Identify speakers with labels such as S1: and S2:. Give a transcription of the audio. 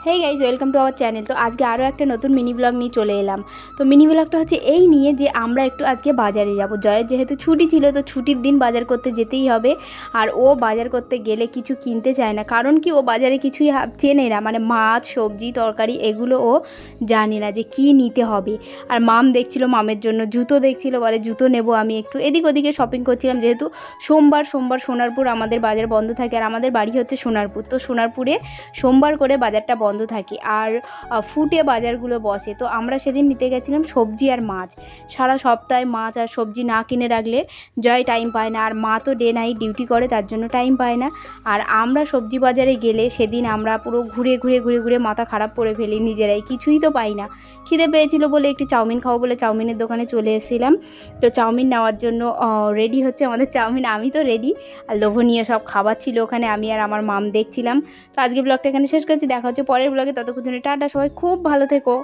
S1: Hey guys, welcome to our channel. তো আজকে আরও একটা নতুন মিনি ব্লগ নিয়ে চলে এলাম। তো মিনি ব্লগটা হচ্ছে এই নিয়ে যে আমরা একটু আজকে বাজারে যাব। জয়ের যেহেতু ছুটি ছিল, তো ছুটির দিন বাজার করতে যেতেই হবে। আর ও বাজার করতে গেলে কিছু কিনতে চায় না, কারণ কি ও বাজারে কিছুই চেনে না, মানে মাছ সবজি তরকারি এগুলো ও জানে না যে কী নিতে হবে। আর মাম দেখছিল মামের জন্য জুতো দেখছিল, বলে জুতো নেব। আমি একটু এদিক ওদিকে শপিং করছিলাম, যেহেতু সোমবার সোনারপুর আমাদের বাজার বন্ধ থাকে, আর আমাদের বাড়ি হচ্ছে সোনারপুর। তো সোনারপুরে সোমবার করে বাজারটা বন্ধ থাকে, আর ফুটে বাজারগুলো বসে। তো আমরা সেদিন নিতে গেছিলাম সবজি আর মাছ। সারা সপ্তাহে মাছ আর সবজি না কিনে রাখলে জয় টাইম পায় না, আর মা তো ডে নাইট ডিউটি করে, তার জন্য টাইম পায় না। আর আমরা সবজি বাজারে গেলে সেদিন আমরা পুরো ঘুরে মাথা খারাপ করে ফেলি নিজেরাই, কিছুই তো পাই না। খিদে পেয়েছিল বলে একটু চাউমিন খাবো বলে চাউমিনের দোকানে চলে এসেছিলাম। তো চাউমিন নেওয়ার জন্য রেডি হচ্ছে আমাদের চাউমিন, আমি তো রেডি। আর লোভনীয় সব খাবার ছিল ওখানে, আমি আর আমার মাম দেখছিলাম। তো আজকে ব্লগটা এখানে শেষ করছি, দেখা হচ্ছে পরের ব্লগে। ততক্ষণ জন্য টাটা, সবাই খুব ভালো থেকো।